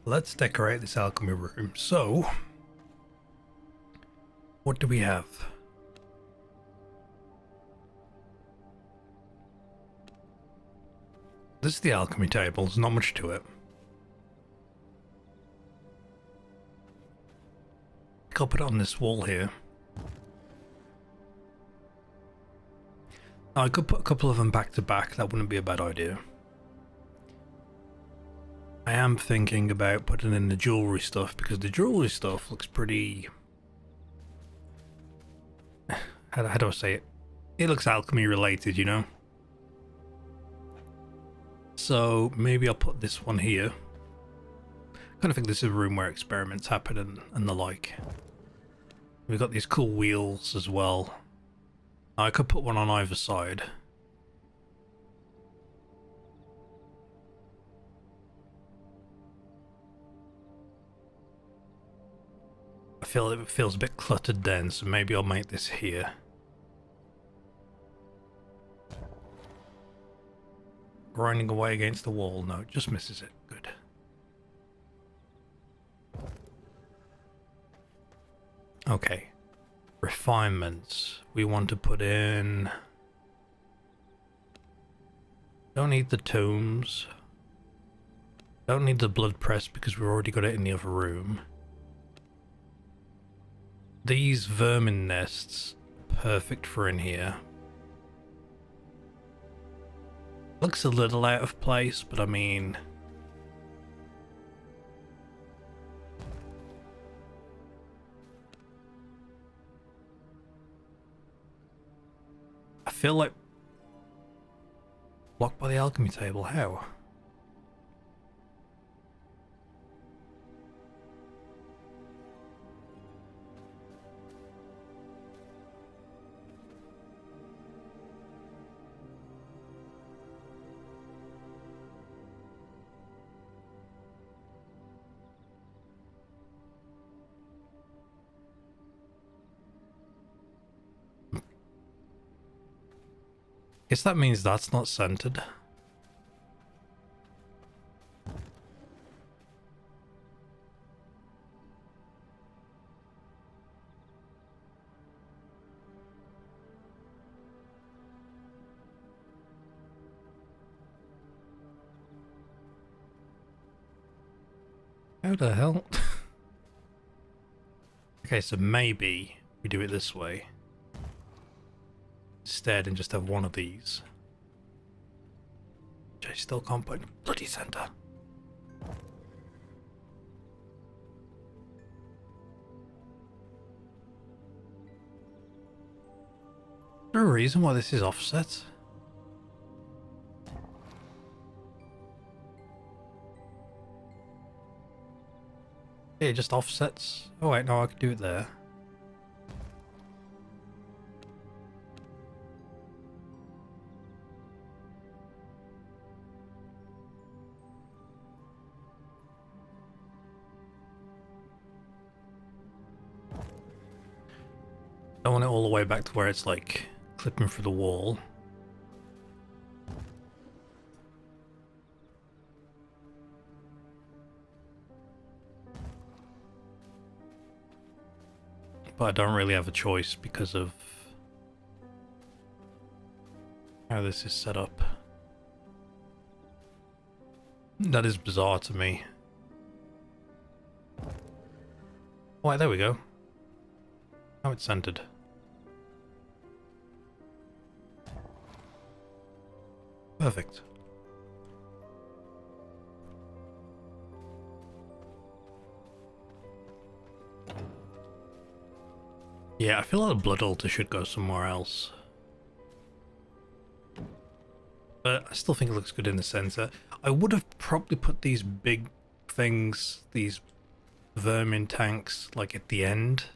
let's decorate this alchemy room. So, what do we have? This is the alchemy table. There's not much to it. I'll put it on this wall here. Now, I could put a couple of them back to back. That wouldn't be a bad idea. I am thinking about putting in the jewelry stuff because the jewelry stuff looks pretty... How do I say it? It looks alchemy related, you know? So maybe I'll put this one here. I kind of think this is a room where experiments happen and the like. We've got these cool wheels as well. I could put one on either side. I feel it feels a bit cluttered then, so maybe I'll make this here. Grinding away against the wall. No, it just misses it. Good. Okay. Refinements. We want to put in... Don't need the tombs. Don't need the blood press because we've already got it in the other room. These vermin nests, perfect for in here. Looks a little out of place, but I mean... I feel like... Blocked by the alchemy table, how? Guess that means that's not centered. How the hell? Okay, so maybe we do it this way instead and just have one of these. Which I still can't put in bloody center. Is there a reason why this is offset? Yeah, it just offsets. Oh wait, no, I could do it there. I want it all the way back to where it's like clipping through the wall. But I don't really have a choice because of how this is set up. That is bizarre to me. Oh, there we go. Now it's centered. Perfect. Yeah, I feel like the blood altar should go somewhere else. But I still think it looks good in the center. I would have probably put these big things, these vermin tanks, like at the end.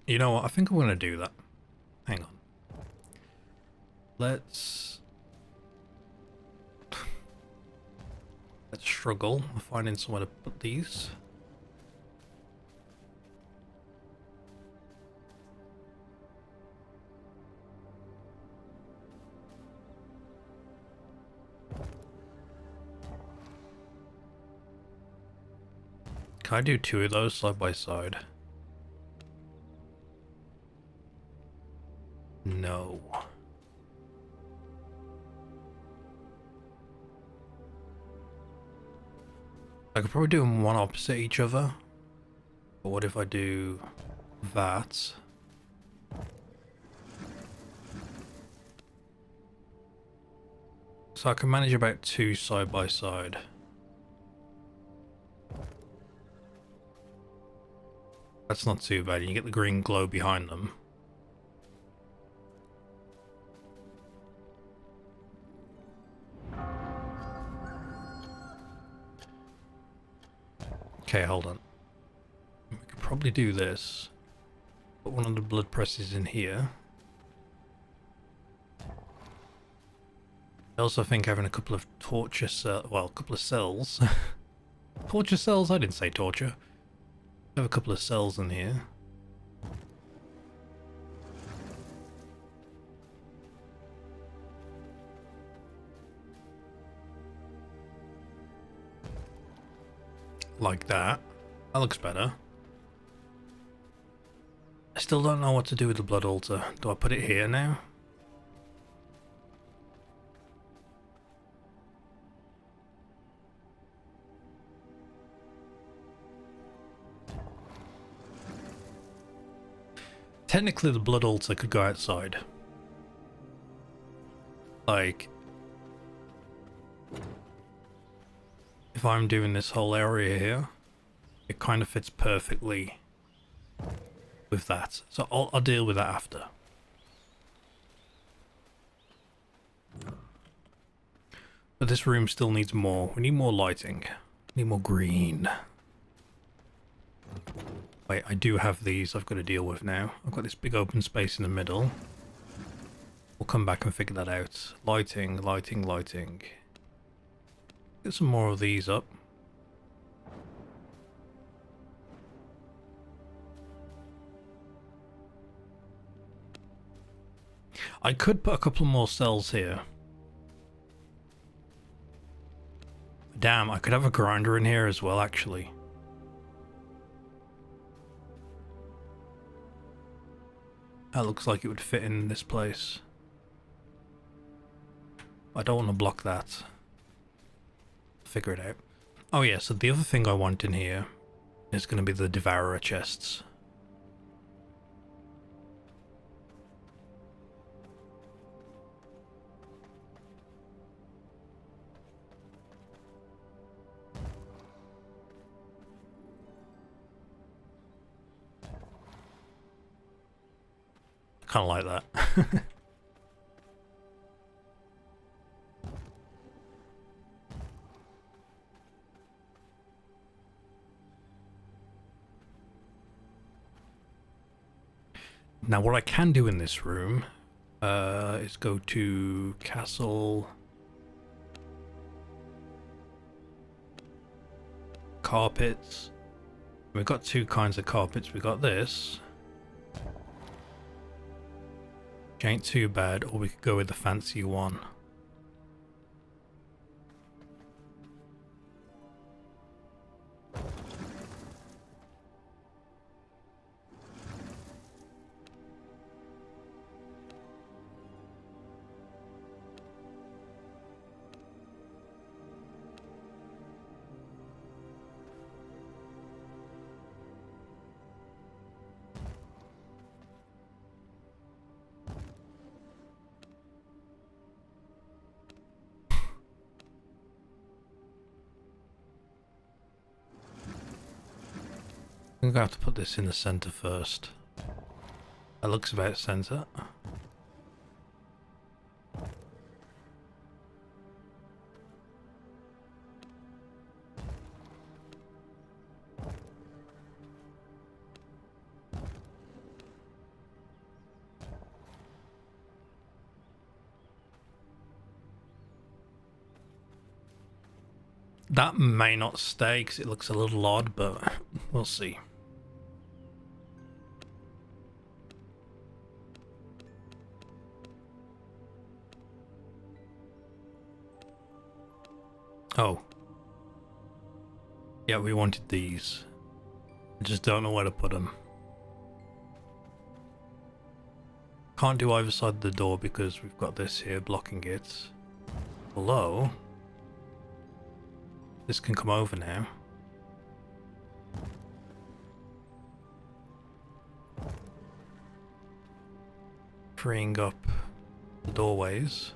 You know what? I think I'm going to do that. Hang on. Let's struggle with finding somewhere to put these. Can I do two of those side by side? No. I could probably do them one opposite each other. But what if I do that? So I can manage about two side by side. That's not too bad. You get the green glow behind them. Okay, hold on. We could probably do this. Put one of the blood presses in here. I also think having a couple of torture cells, well, a couple of cells. Torture cells? I didn't say torture. Have a couple of cells in here. Like that. That looks better. I still don't know what to do with the blood altar. Do I put it here now? Technically the blood altar could go outside. Like, if I'm doing this whole area here, it kind of fits perfectly with that. So I'll deal with that after. But this room still needs more. We need more lighting. We need more green. Wait, I do have these I've got to deal with now. I've got this big open space in the middle. We'll come back and figure that out. Lighting, lighting, lighting. Get some more of these up. I could put a couple more cells here. Damn, I could have a grinder in here as well, actually. That looks like it would fit in this place. I don't want to block that. Figure it out. Oh yeah, so the other thing I want in here is going to be the devourer chests. Kind of like that. Now what I can do in this room is go to castle, carpets. We've got two kinds of carpets. We got this, which ain't too bad, or we could go with the fancy one. I'm gonna have to put this in the center first. That looks about center. That may not stay because it looks a little odd, but we'll see. Oh. Yeah, we wanted these. I just don't know where to put them. Can't do either side of the door because we've got this here blocking it. Although, this can come over now. Freeing up the doorways.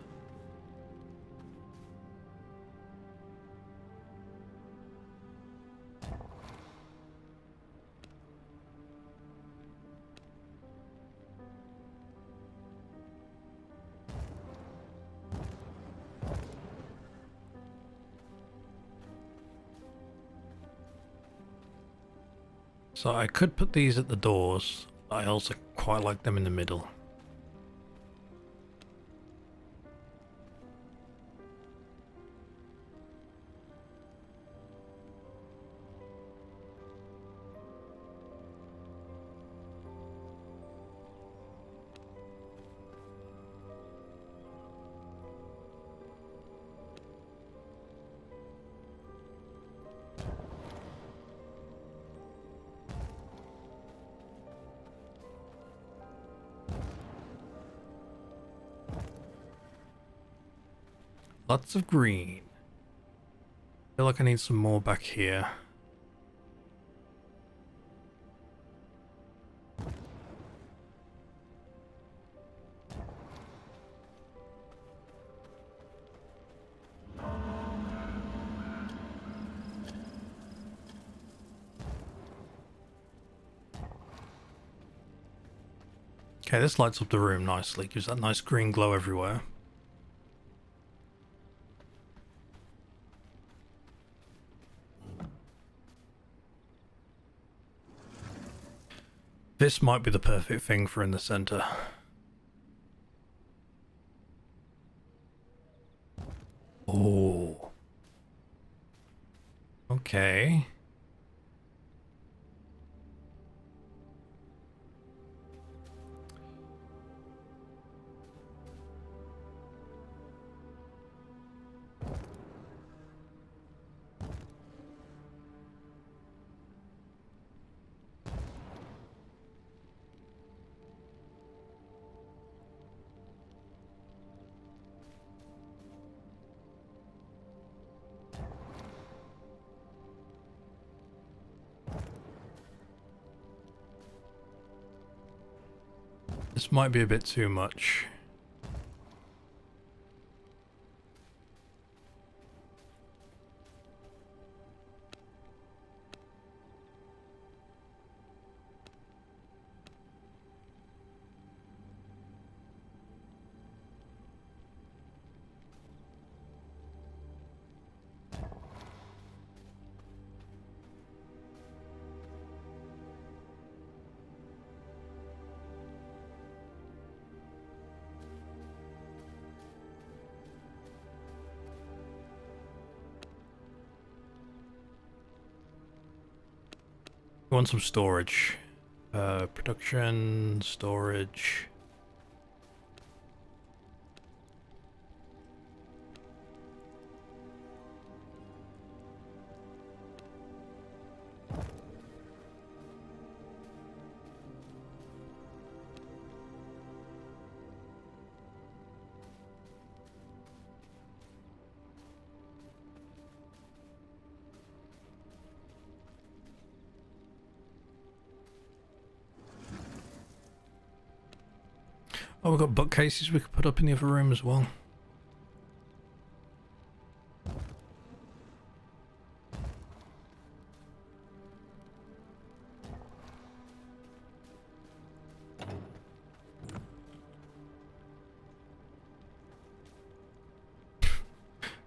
So I could put these at the doors. I also quite like them in the middle. Lots of green. Feel like I need some more back here. Okay, this lights up the room nicely, gives that nice green glow everywhere. This might be the perfect thing for in the center. Oh. Okay. This might be a bit too much. We want some storage. Production, storage. Oh, we've got bookcases we could put up in the other room as well.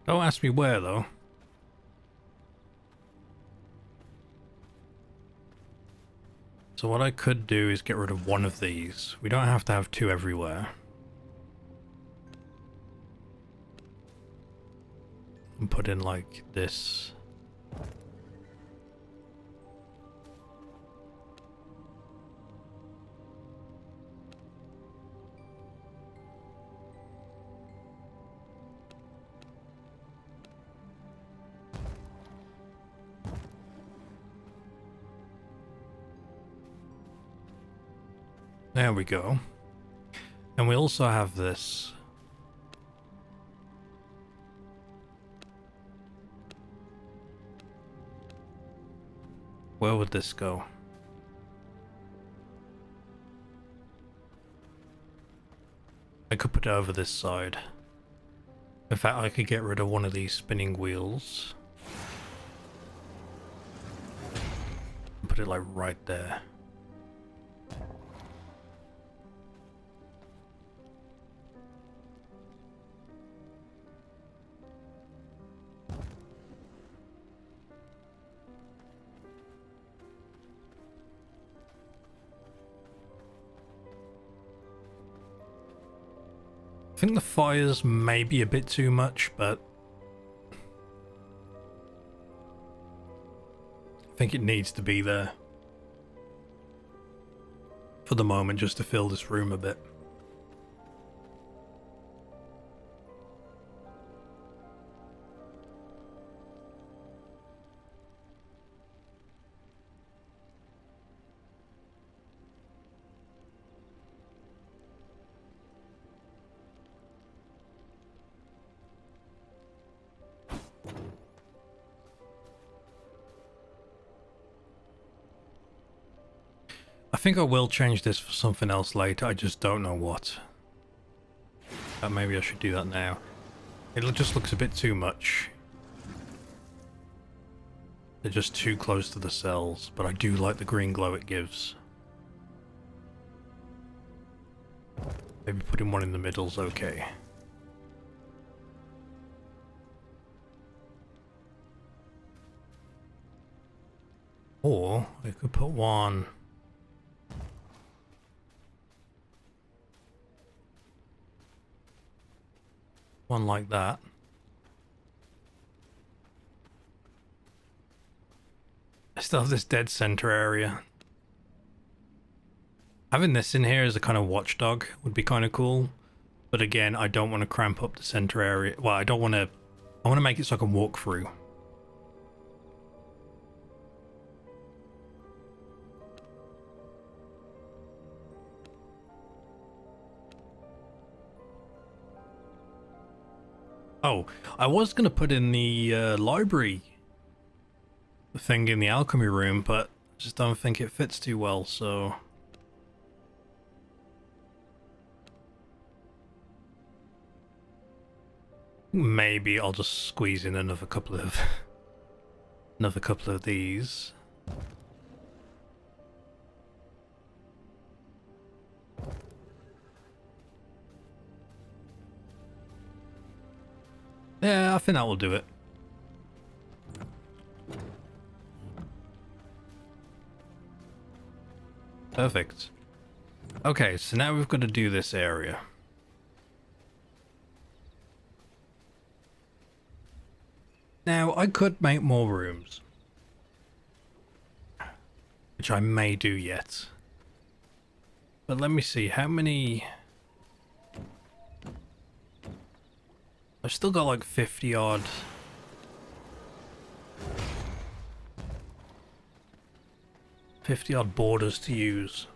Don't ask me where though. So what I could do is get rid of one of these. We don't have to have two everywhere. And put in like this. There we go. And we also have this. Where would this go? I could put it over this side. In fact, I could get rid of one of these spinning wheels. Put it like right there. I think the fires may be a bit too much, but I think it needs to be there for the moment, just to fill this room a bit. I think I will change this for something else later, I just don't know what. Maybe I should do that now. It just looks a bit too much. They're just too close to the cells, but I do like the green glow it gives. Maybe putting one in the middle's okay. Or I could put one like that. I still have this dead center area. Having this in here as a kind of watchdog would be kind of cool. But again, I don't want to cramp up the center area. Well, I want to make it so I can walk through. Oh, I was going to put in the library thing in the alchemy room, but I just don't think it fits too well, so... Maybe I'll just squeeze in another couple of... these. Yeah, I think that will do it. Perfect. Okay, so now we've got to do this area. Now, I could make more rooms, which I may do yet. But let me see, how many... I've still got like 50 odd. 50 odd borders to use.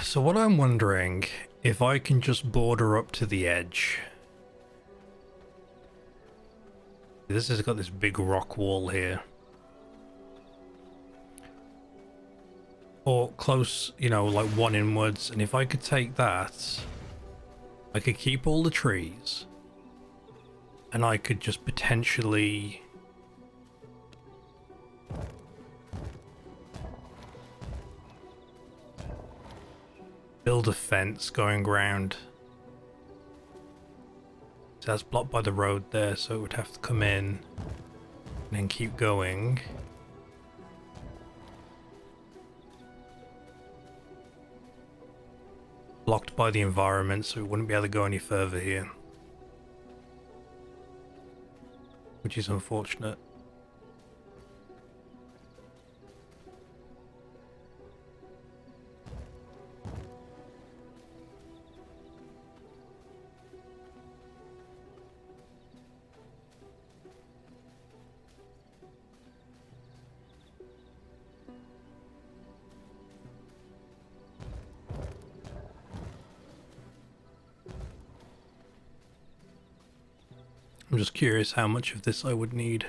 So what I'm wondering, if I can just border up to the edge. This has got this big rock wall here. Or close, you know, like one inwards. And if I could take that, I could keep all the trees. And I could just potentially... build a fence going round. So that's blocked by the road there, so it would have to come in and then keep going. blocked by the environment, so we wouldn't be able to go any further here. Which is unfortunate. I'm just curious how much of this I would need.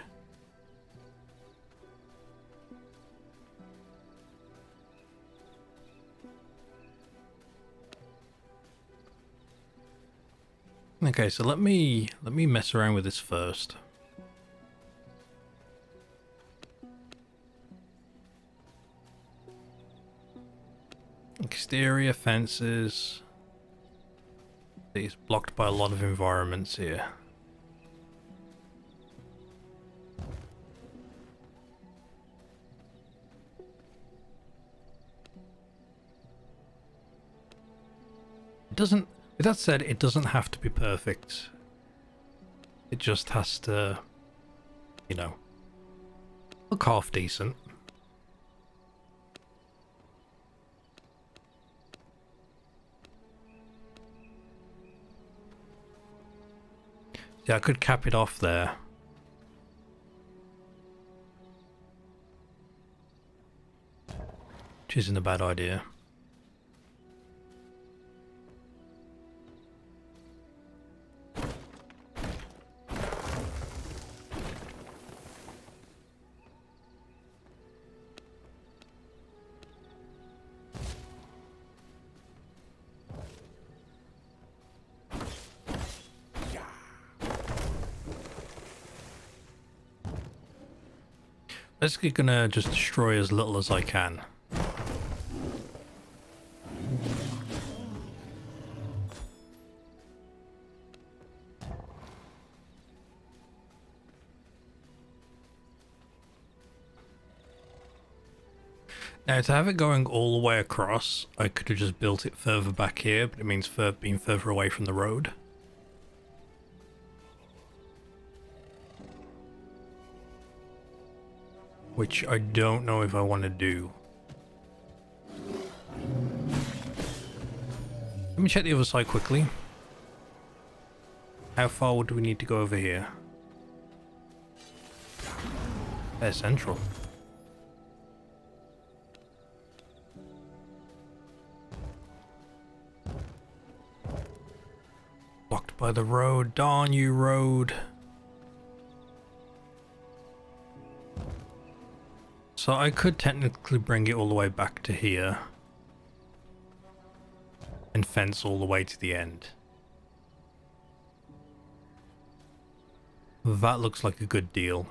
Okay, so let me mess around with this first. Exterior fences. It's blocked by a lot of environments here. Doesn't, with that said, it doesn't have to be perfect. It just has to, you know, look half decent. Yeah, I could cap it off there. Which isn't a bad idea. Basically gonna just destroy as little as I can. Now to have it going all the way across, I could have just built it further back here, but it means being further away from the road. Which I don't know if I want to do. Let me check the other side quickly. How far would we need to go over here? They're central. Blocked by the road. Darn you, road. So I could technically bring it all the way back to here and fence all the way to the end. That looks like a good deal.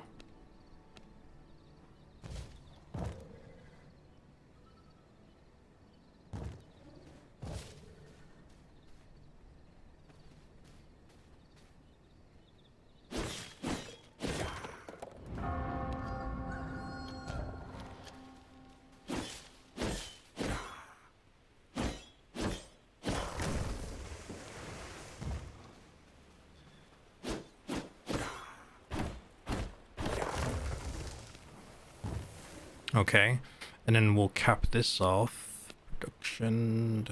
Okay, and then we'll cap this off. Production,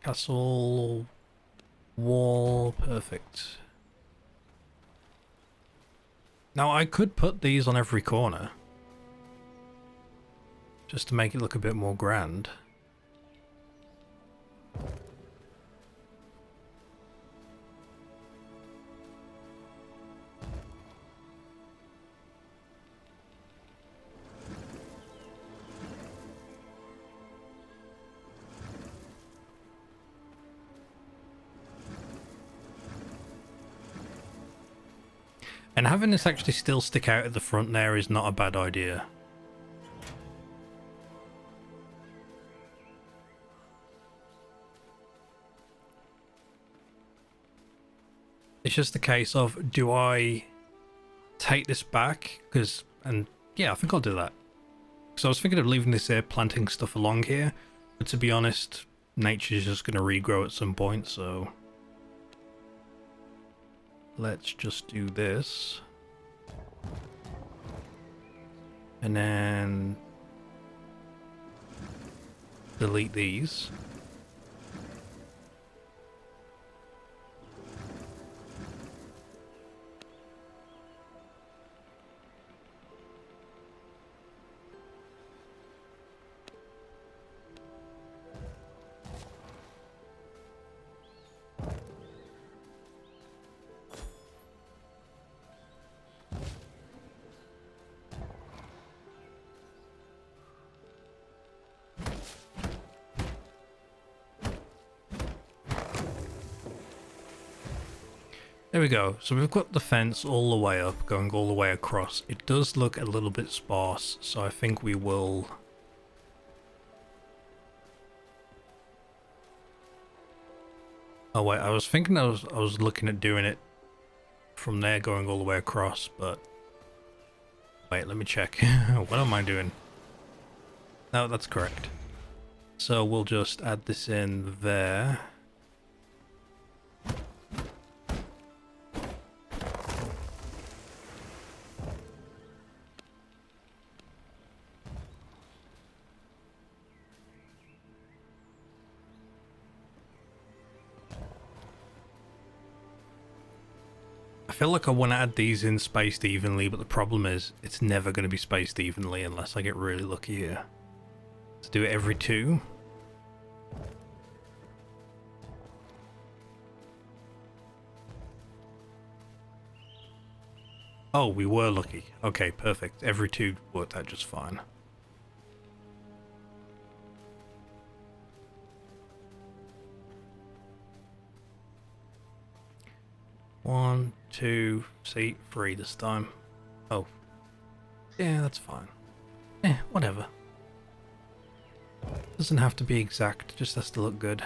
castle, wall, perfect. Now I could put these on every corner, just to make it look a bit more grand. And having this actually still stick out at the front there is not a bad idea. It's just a case of, do I take this back? And yeah, I think I'll do that. So I was thinking of leaving this here, planting stuff along here. But to be honest, nature's just going to regrow at some point, so let's just do this. And then delete these. There we go. So we've got the fence all the way up, going all the way across. It does look a little bit sparse, so I think we will... Oh wait, I was thinking I was looking at doing it from there going all the way across, but... Wait, let me check. What am I doing? No, that's correct. So we'll just add this in there. I feel like I want to add these in spaced evenly, but the problem is it's never going to be spaced evenly unless I get really lucky here. Let's do it every 2. Oh, we were lucky. Okay, perfect. Every 2 worked out just fine. One, 2, see, 3 this time. Oh. Yeah, that's fine. Whatever. Doesn't have to be exact, just has to look good.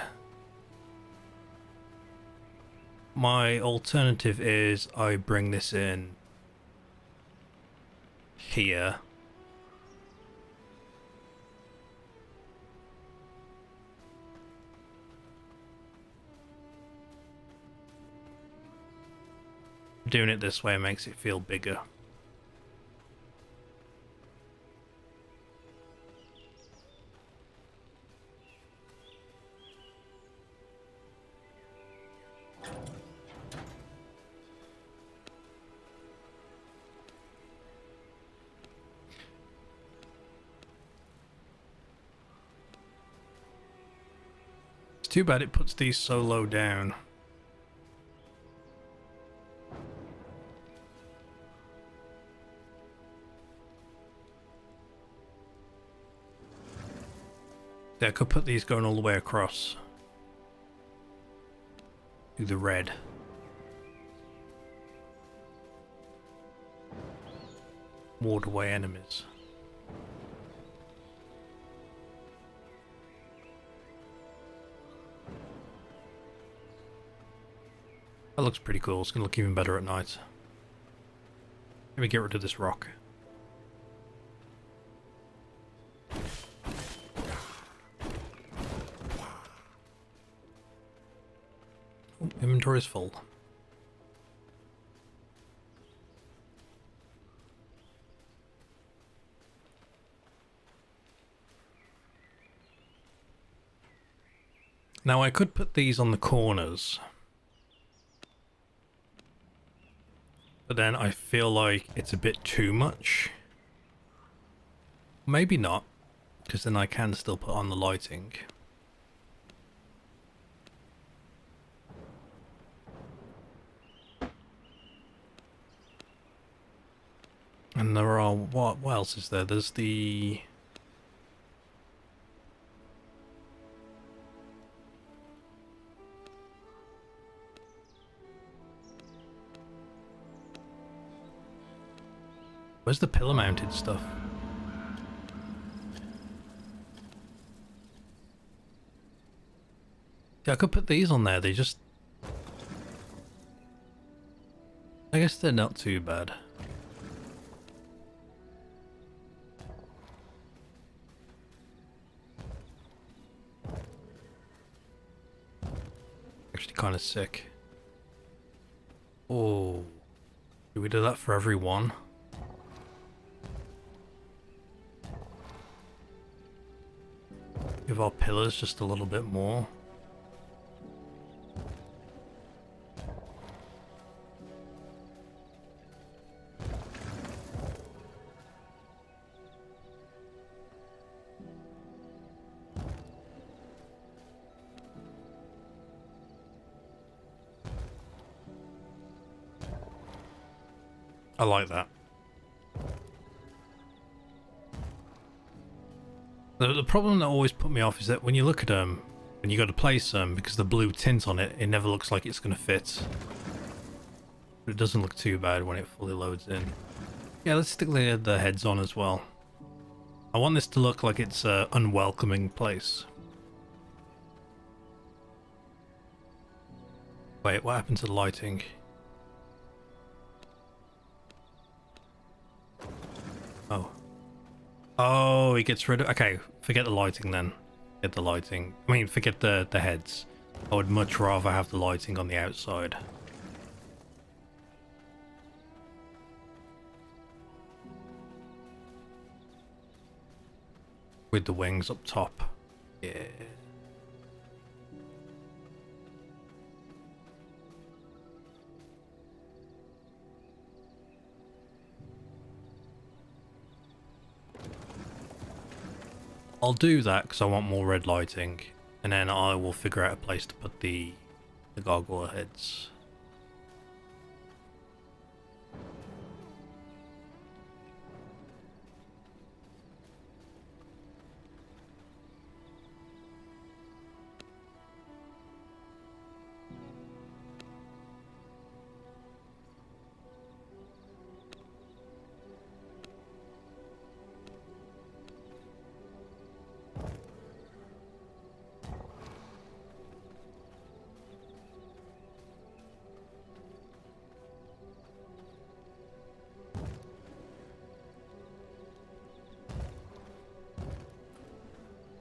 My alternative is I bring this in here. Doing it this way makes it feel bigger. It's too bad it puts these so low down. I could put these going all the way across to the red. Ward away enemies. That looks pretty cool. It's gonna look even better at night. Let me get rid of this rock. Inventory is full. Now I could put these on the corners, but then I feel like it's a bit too much. Maybe not, because then I can still put on the lighting. And there are, what else is there? There's the... Where's the pillar mounted stuff? Yeah, I could put these on there, they just... I guess they're not too bad. actually kind of sick. Oh, do we do that for every one? Give our pillars just a little bit more. I like that. The problem that always put me off is that when you look at them, when you go to place them, because the blue tint on it, it never looks like it's going to fit. But it doesn't look too bad when it fully loads in. Yeah, let's stick the heads on as well. I want this to look like it's an unwelcoming place. Wait, what happened to the lighting? Oh. Oh, he gets rid of... Okay, forget the lighting then. Forget the lighting. I mean, forget the heads. I would much rather have the lighting on the outside. With the wings up top. Yeah. I'll do that because I want more red lighting, and then I will figure out a place to put the gargoyle heads.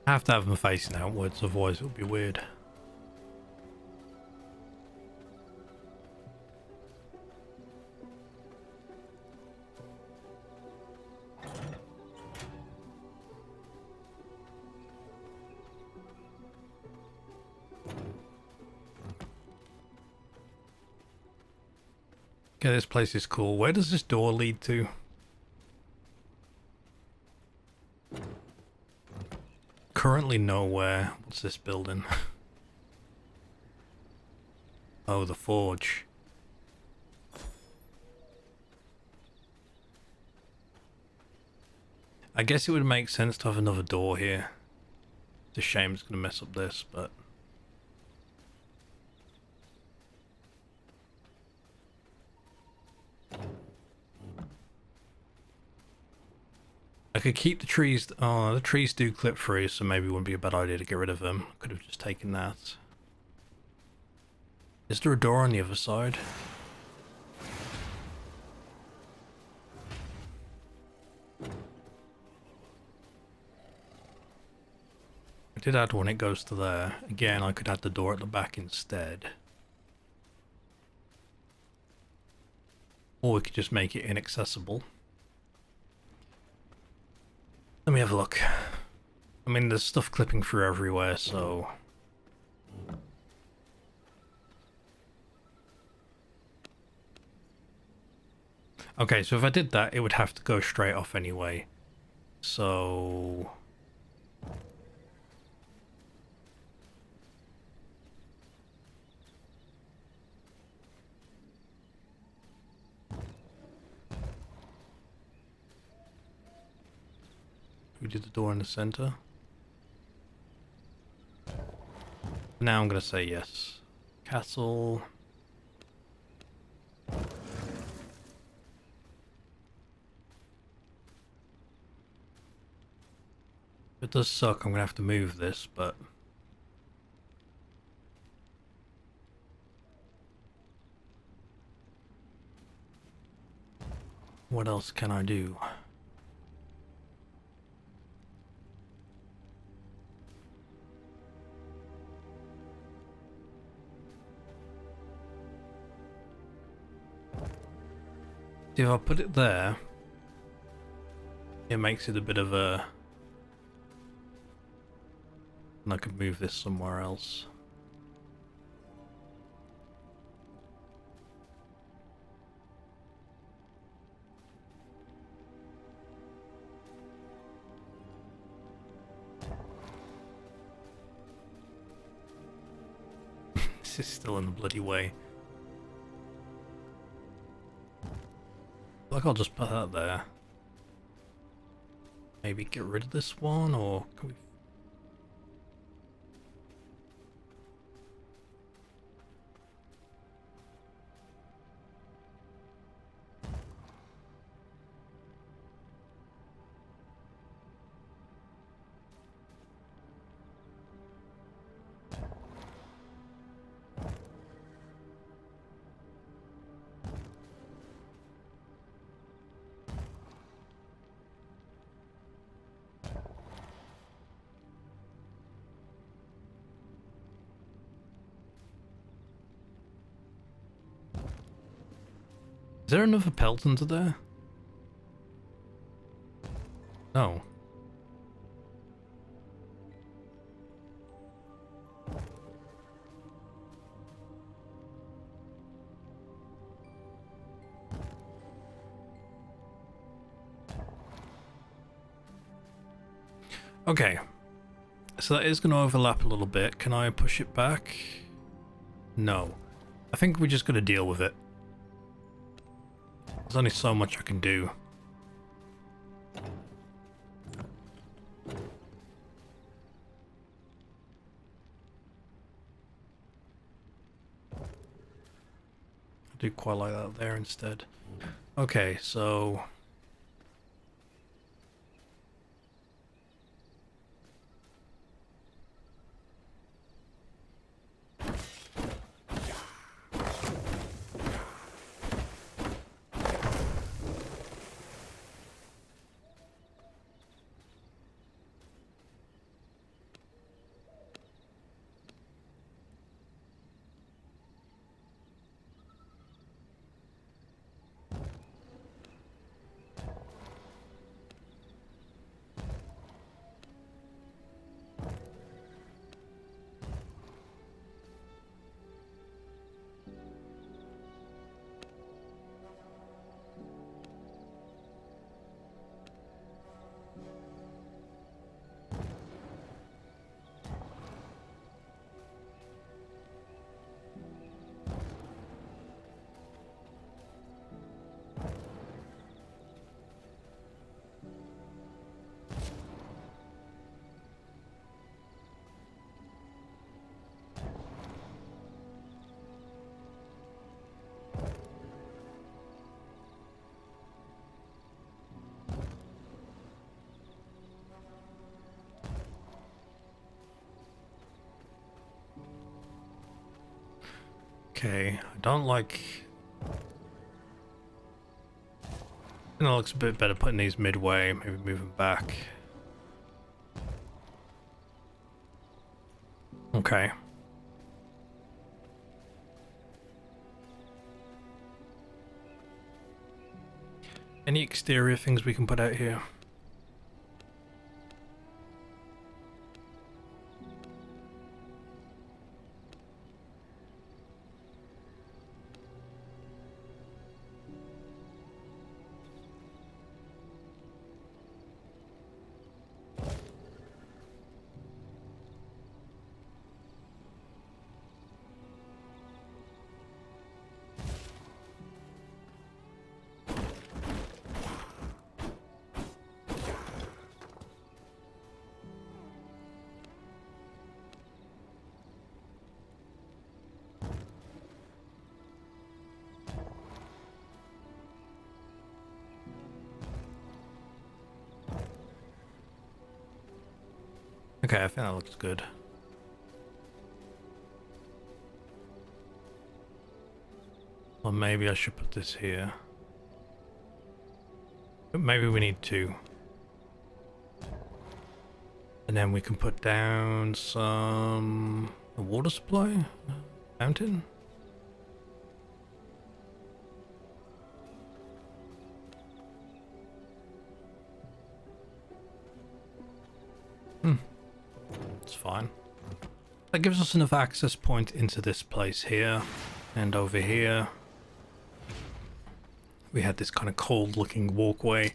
I have to have them facing outwards, otherwise it would be weird. Okay, this place is cool. Where does this door lead to? Currently nowhere. What's this building? Oh, the forge. I guess it would make sense to have another door here. It's a shame it's going to mess up this, but... I could keep the trees. Oh, the trees do clip through, so maybe it wouldn't be a bad idea to get rid of them. Could have just taken that. Is there a door on the other side? I did add one, it goes to there. Again, I could add the door at the back instead. Or we could just make it inaccessible. Let me have a look. I mean, there's stuff clipping through everywhere, so... Okay, so if I did that, it would have to go straight off anyway. So... We did the door in the center. Now I'm gonna say yes. Castle. It does suck, I'm gonna have to move this, but... What else can I do? See, if I put it there, it makes it a bit of a... And I could move this somewhere else. This is still in the bloody way. Like, I'll just put that there. Maybe get rid of this one, or can we... Is there another pelt under there? No. Okay. So that is going to overlap a little bit. Can I push it back? No. I think we just got to deal with it. There's only so much I can do. I do quite like that there instead. Okay, so... Okay, I don't like... It looks a bit better putting these midway, maybe moving back. Okay. Any exterior things we can put out here? Okay, I think that looks good. Or maybe I should put this here. But maybe we need two. And then we can put down some... a water supply? Fountain? It's fine. That gives us enough access point into this place here. And over here, we had this kind of cold looking walkway,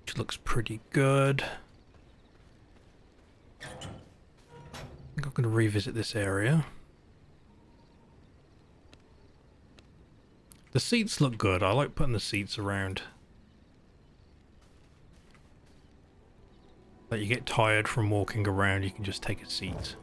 which looks pretty good. I think I'm going to revisit this area. The seats look good. I like putting the seats around. Like you get tired from walking around, you can just take a seat.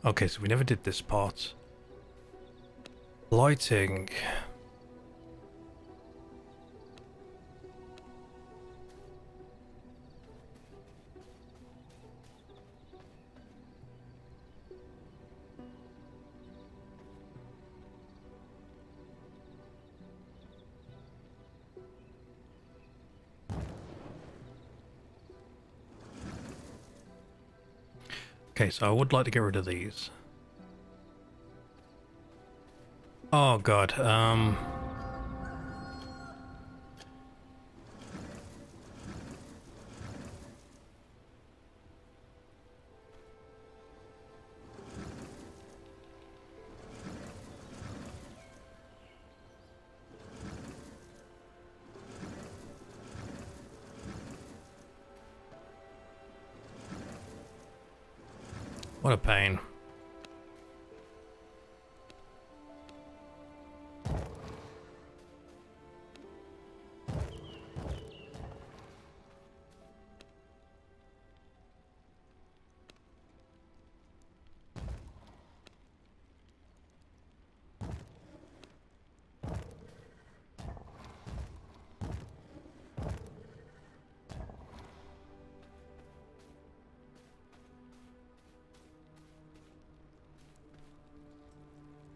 Okay, so we never did this part. Lighting. Okay, so I would like to get rid of these. Oh god, what a pain.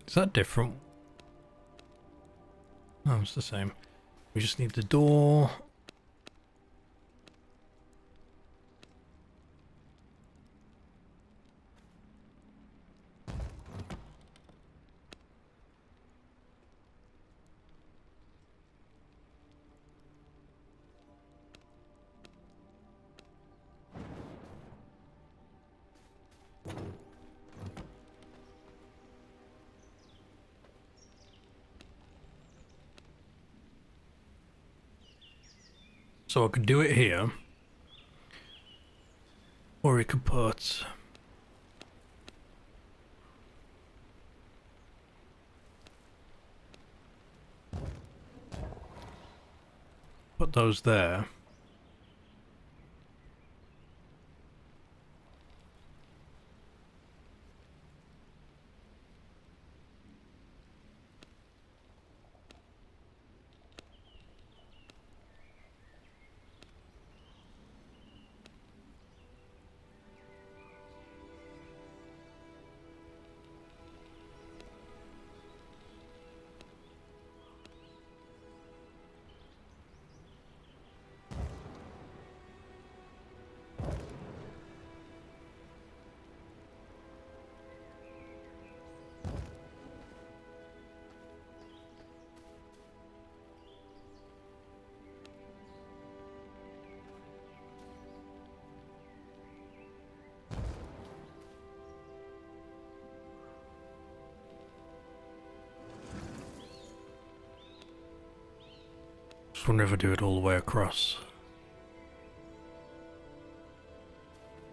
Is that different? No, it's the same. We just need the door. So I could do it here. Or we could put... put those there. Just wonder if I do it all the way across.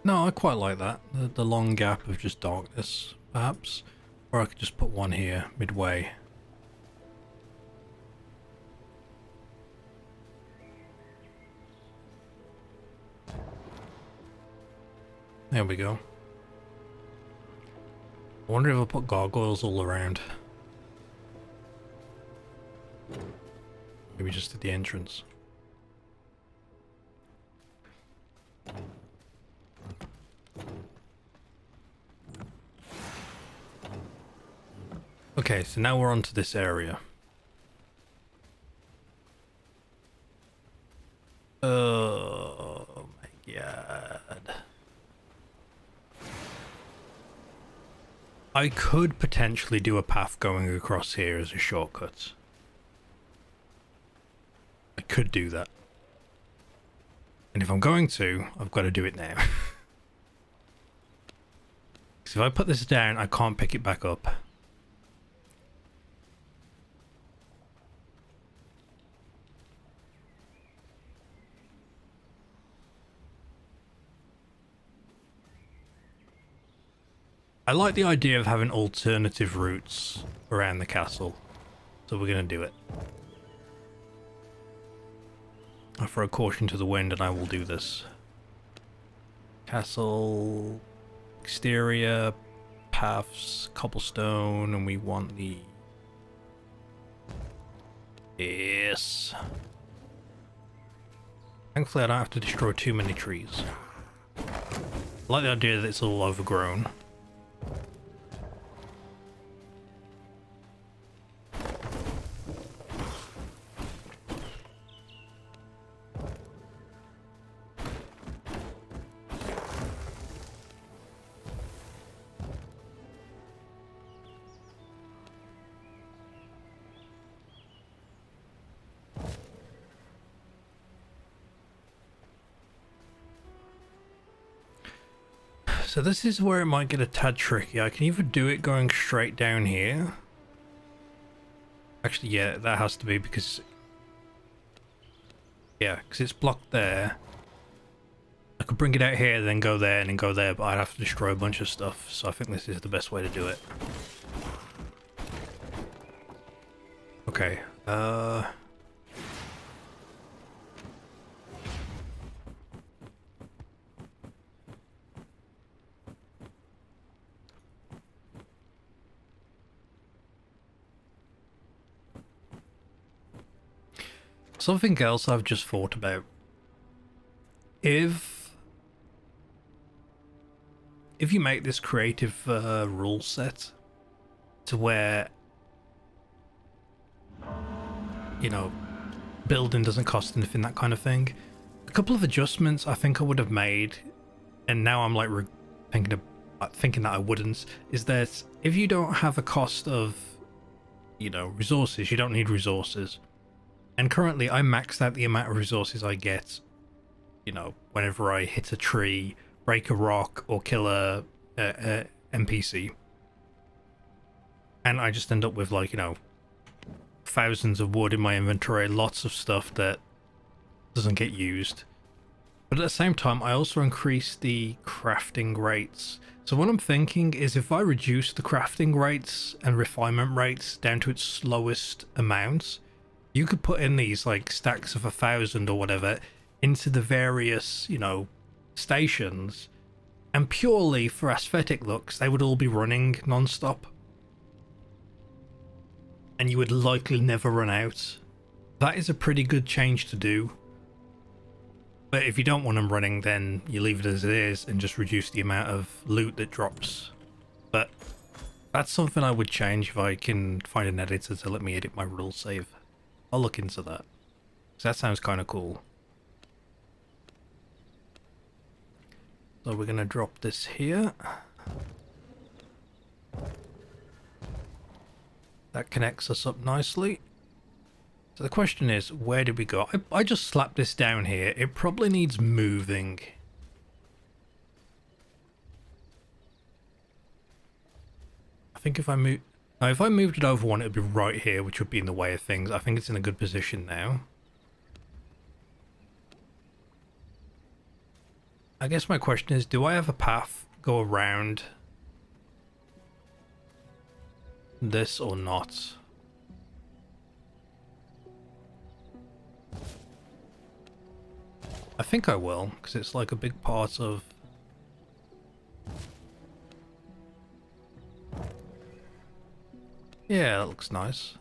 No, I quite like that. The long gap of just darkness, perhaps. Or I could just put one here, midway. There we go. I wonder if I put gargoyles all around. Maybe just at the entrance. Okay, so now we're onto this area. I could potentially do a path going across here as a shortcut. I could do that. And if I'm going to, I've got to do it now. Because if I put this down, I can't pick it back up. I like the idea of having alternative routes around the castle. So we're going to do it. I'll throw caution to the wind and I will do this. Castle, exterior, paths, cobblestone, and we want the... Yes. Thankfully I don't have to destroy too many trees. I like the idea that it's all overgrown. So this is where it might get a tad tricky. I can either do it going straight down here. Actually, yeah, that has to be because... Yeah, because it's blocked there. I could bring it out here, then go there, and then go there, but I'd have to destroy a bunch of stuff. So I think this is the best way to do it. Okay, something else I've just thought about. If you make this creative rule set to where, you know, building doesn't cost anything, that kind of thing, a couple of adjustments I think I would have made, and now I'm like thinking that I wouldn't, is that if you don't have a cost of, you know, resources, you don't need resources. And currently I maxed out the amount of resources I get, you know, whenever I hit a tree, break a rock, or kill a NPC. And I just end up with, like, you know, thousands of wood in my inventory, lots of stuff that doesn't get used. But at the same time, I also increase the crafting rates. So what I'm thinking is if I reduce the crafting rates and refinement rates down to its slowest amounts, you could put in these like stacks of 1,000 or whatever into the various, you know, stations, and purely for aesthetic looks, they would all be running non-stop. And you would likely never run out. That is a pretty good change to do. But if you don't want them running, then you leave it as it is and just reduce the amount of loot that drops. But that's something I would change if I can find an editor to let me edit my rule save. I'll look into that. 'Cause that sounds kind of cool. So we're going to drop this here. That connects us up nicely. So the question is, where did we go? I just slapped this down here. It probably needs moving. I think if I move... Now, if I moved it over one, it would be right here, which would be in the way of things. I think it's in a good position now. I guess my question is, do I have a path go around this or not? I think I will, because it's like a big part of... Yeah, that looks nice.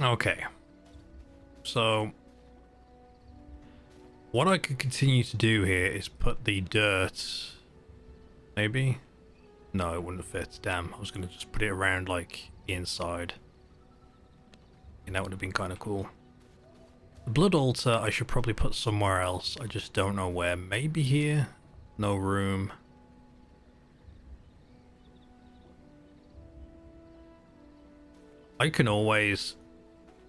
Okay. So what I could continue to do here is put the dirt, maybe? No, it wouldn't fit. Damn, I was going to just put it around like inside. And that would have been kind of cool. The blood altar I should probably put somewhere else. I just don't know where. Maybe here? No room. I can always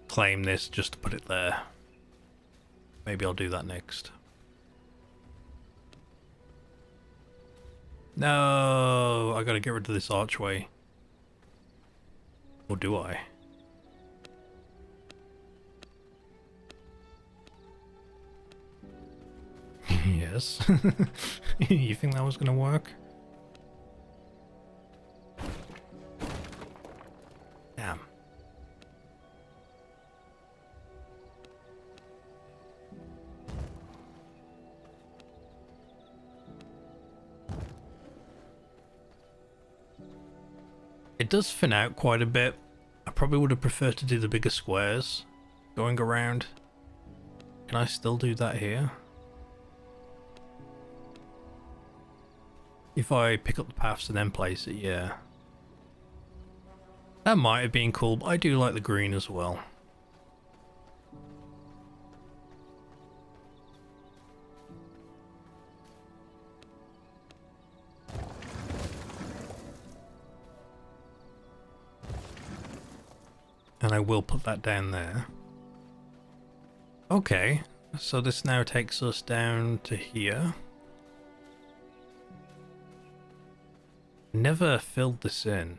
claim this just to put it there. Maybe I'll do that next. No, I gotta get rid of this archway. Or do I? Yes. You think that was gonna work? Damn. It does thin out quite a bit. I probably would have preferred to do the bigger squares going around. Can I still do that here? If I pick up the paths and then place it, yeah. That might have been cool, but I do like the green as well. And I will put that down there. Okay, so this now takes us down to here. Never filled this in.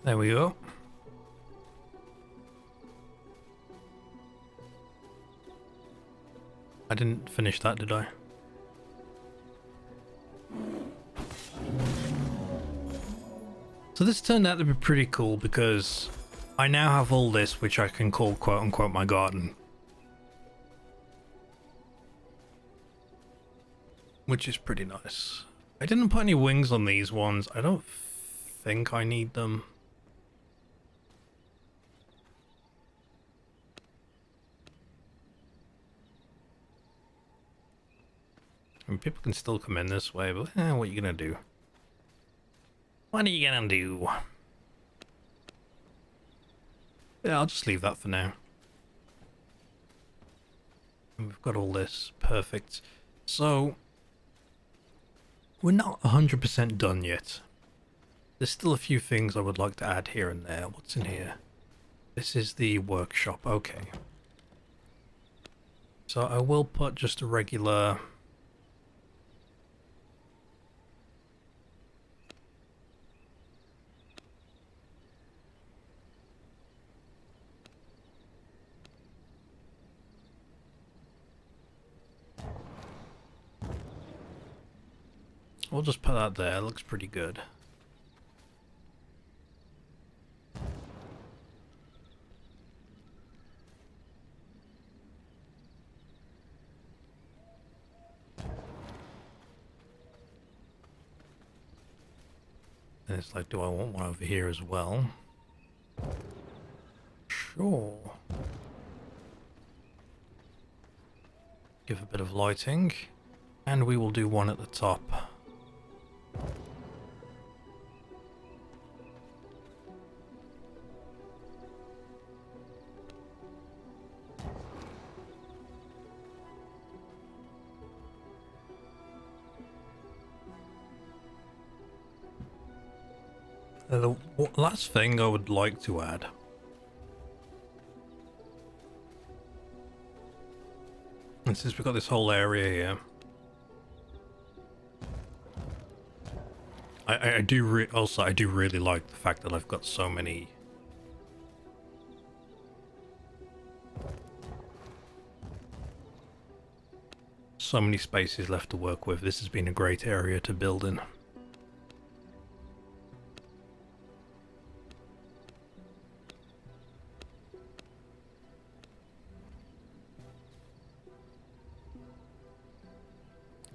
There we go. I didn't finish that, did I? So this turned out to be pretty cool because I now have all this which I can call quote unquote my garden. Which is pretty nice. I didn't put any wings on these ones. I don't think I need them. I mean, people can still come in this way, but what are you gonna do? What are you gonna do? Yeah, I'll just leave that for now. And we've got all this. Perfect. So, we're not 100% done yet. There's still a few things I would like to add here and there. What's in here? This is the workshop. Okay. So I will put just a regular... We'll just put that there. It looks pretty good. question is, like, do I want one over here as well? Sure. Give a bit of lighting, and we will do one at the top. The last thing I would like to add and since we've got this whole area here, I do really like the fact that I've got so many spaces left to work with. This has been a great area to build in.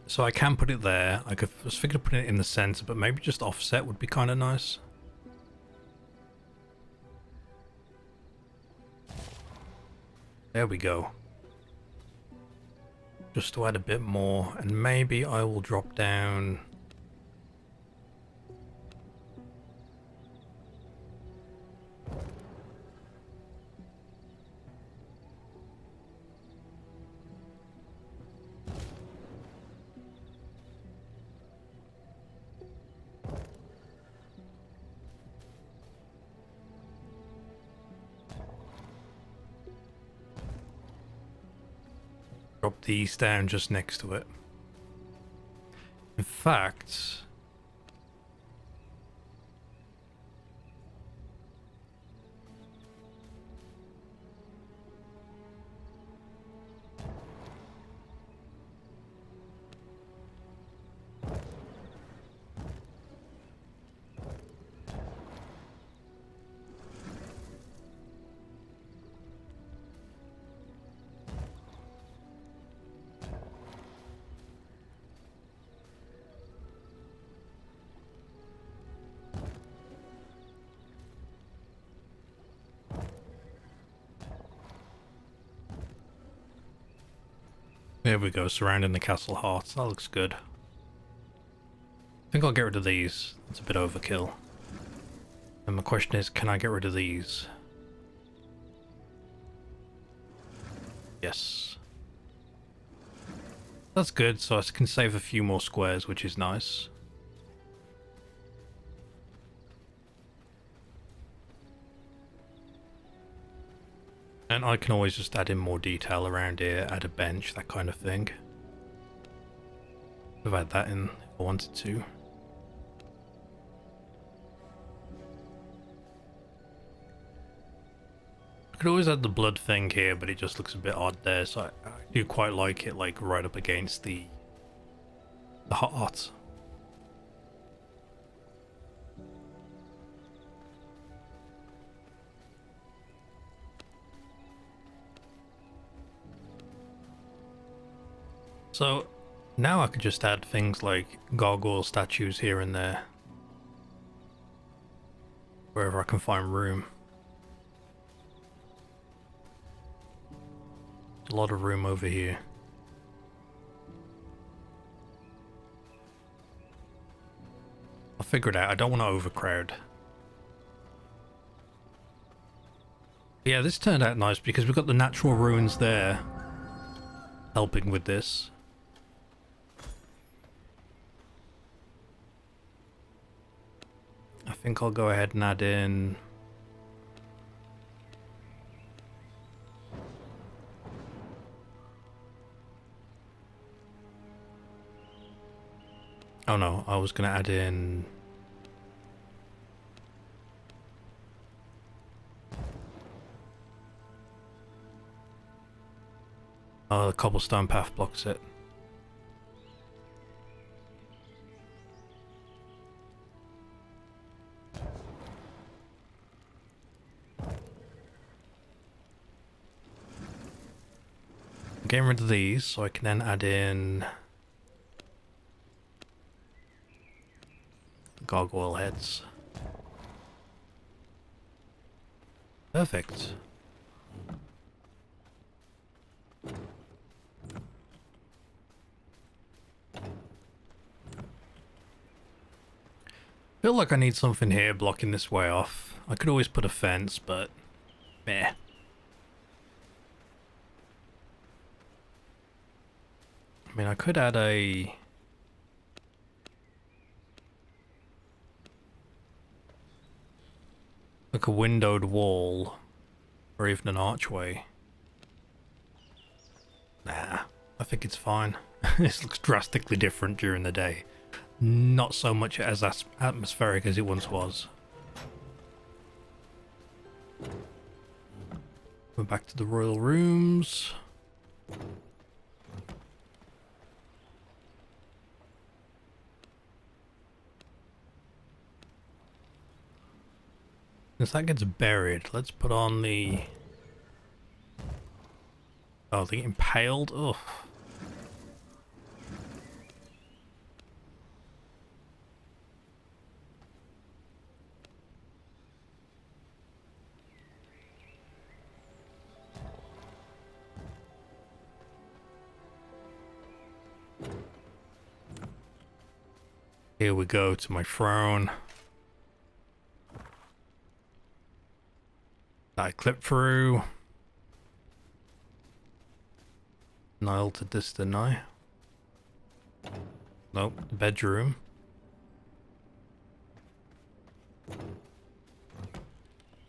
So I can put it there. I was thinking of putting it in the center, but maybe just offset would be kind of nice. There we go. Just to add a bit more, and maybe I will drop down. Drop these down just next to it. In fact, there we go, surrounding the castle hearts. That looks good. I think I'll get rid of these. It's a bit overkill. And my question is, can I get rid of these? Yes. That's good, so I can save a few more squares, which is nice. And I can always just add in more detail around here, add a bench, that kind of thing. I've add that in if I wanted to. I could always add the blood thing here, but it just looks a bit odd there, so I do quite like it, like right up against the heart. So now I could just add things like gargoyle statues here and there, wherever I can find room. A lot of room over here. I'll figure it out. I don't want to overcrowd. Yeah, this turned out nice because we've got the natural ruins there helping with this. I think I'll go ahead and add in oh no, I was gonna add in oh, the cobblestone path blocks it. Getting rid of these so I can then add in gargoyle heads. Perfect. Feel like I need something here blocking this way off. I could always put a fence, but meh. I mean, I could add a like a windowed wall or even an archway. Nah, I think it's fine. This looks drastically different during the day. Not so much as atmospheric as it once was. We're back to the royal rooms. Since that gets buried, let's put on the... Oh, the impaled? Ugh. Here we go to my throne. I clip through. And I altered this, didn't I? Nope, bedroom.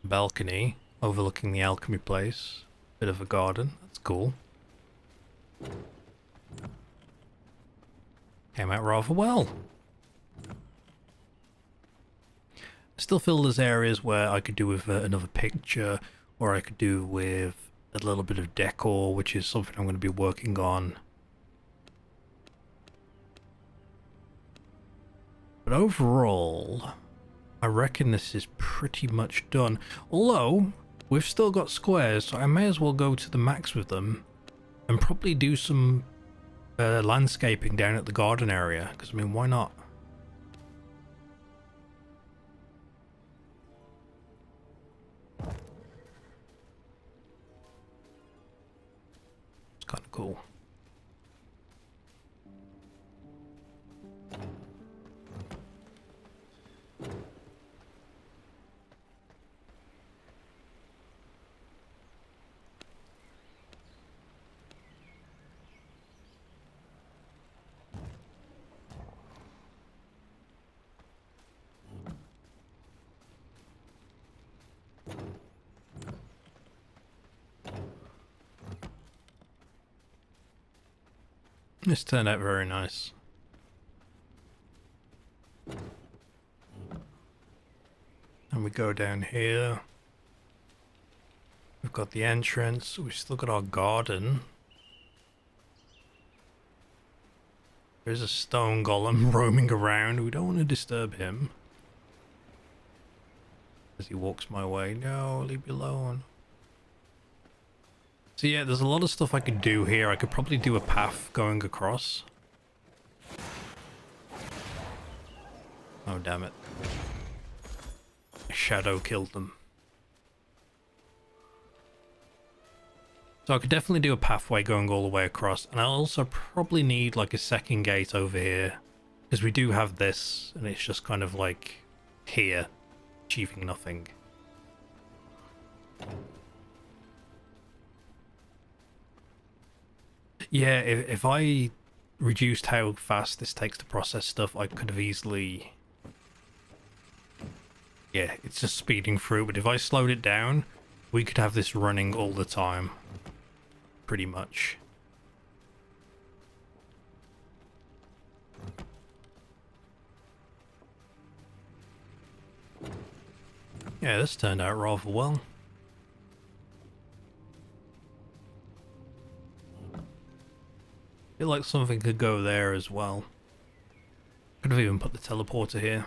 Balcony overlooking the alchemy place. Bit of a garden, that's cool. Came out rather well. I still feel there's areas where I could do with another picture, or I could do with a little bit of decor, which is something I'm going to be working on. But overall, I reckon this is pretty much done. Although, we've still got squares, so I may as well go to the max with them and probably do some landscaping down at the garden area, because I mean, why not? It's kind of cool. This turned out very nice. And we go down here. We've got the entrance. We've still got our garden. There's a stone golem roaming around. We don't want to disturb him. As he walks my way. No, leave me alone. So yeah, there's a lot of stuff I could do here. I could probably do a path going across. Oh, damn it. A shadow killed them. So I could definitely do a pathway going all the way across. And I'll also probably need like a second gate over here. Because we do have this, and it's just kind of like here, achieving nothing. Yeah, if I reduced how fast this takes to process stuff, I could have easily... Yeah, it's just speeding through, but if I slowed it down, we could have this running all the time. Pretty much. Yeah, this turned out rather well. I feel like something could go there as well. Could have even put the teleporter here.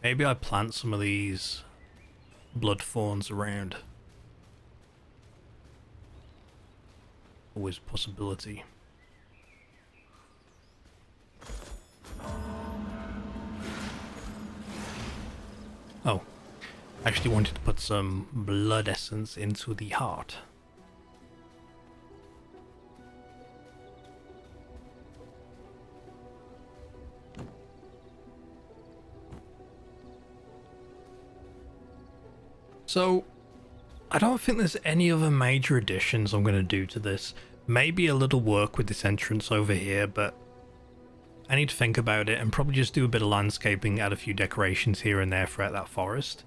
Maybe I plant some of these blood fawns around. Always a possibility. Oh, I actually wanted to put some blood essence into the heart. So, I don't think there's any other major additions I'm going to do to this. Maybe a little work with this entrance over here, but I need to think about it and probably just do a bit of landscaping, add a few decorations here and there throughout that forest.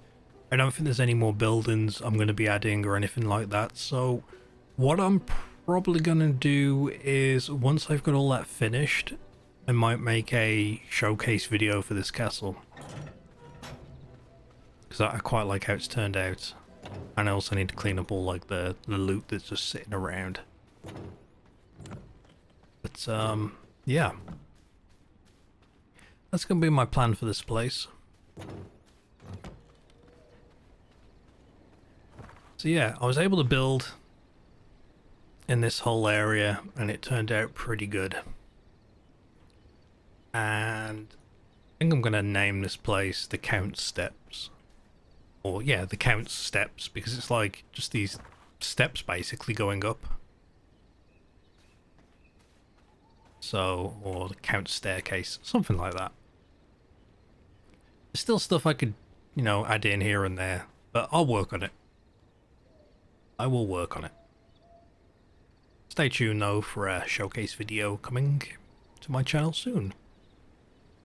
I don't think there's any more buildings I'm going to be adding or anything like that, so what I'm probably going to do is, once I've got all that finished, I might make a showcase video for this castle. Because I quite like how it's turned out. And I also need to clean up all like the loot that's just sitting around. But yeah. That's going to be my plan for this place. So yeah, I was able to build in this whole area and it turned out pretty good. And I think I'm going to name this place the Count's Steps. Or yeah, the Count's Steps, because it's like just these steps basically going up. So, or the Count's Staircase, something like that. There's still stuff I could, you know, add in here and there, but I'll work on it. I will work on it. Stay tuned though for a showcase video coming to my channel soon.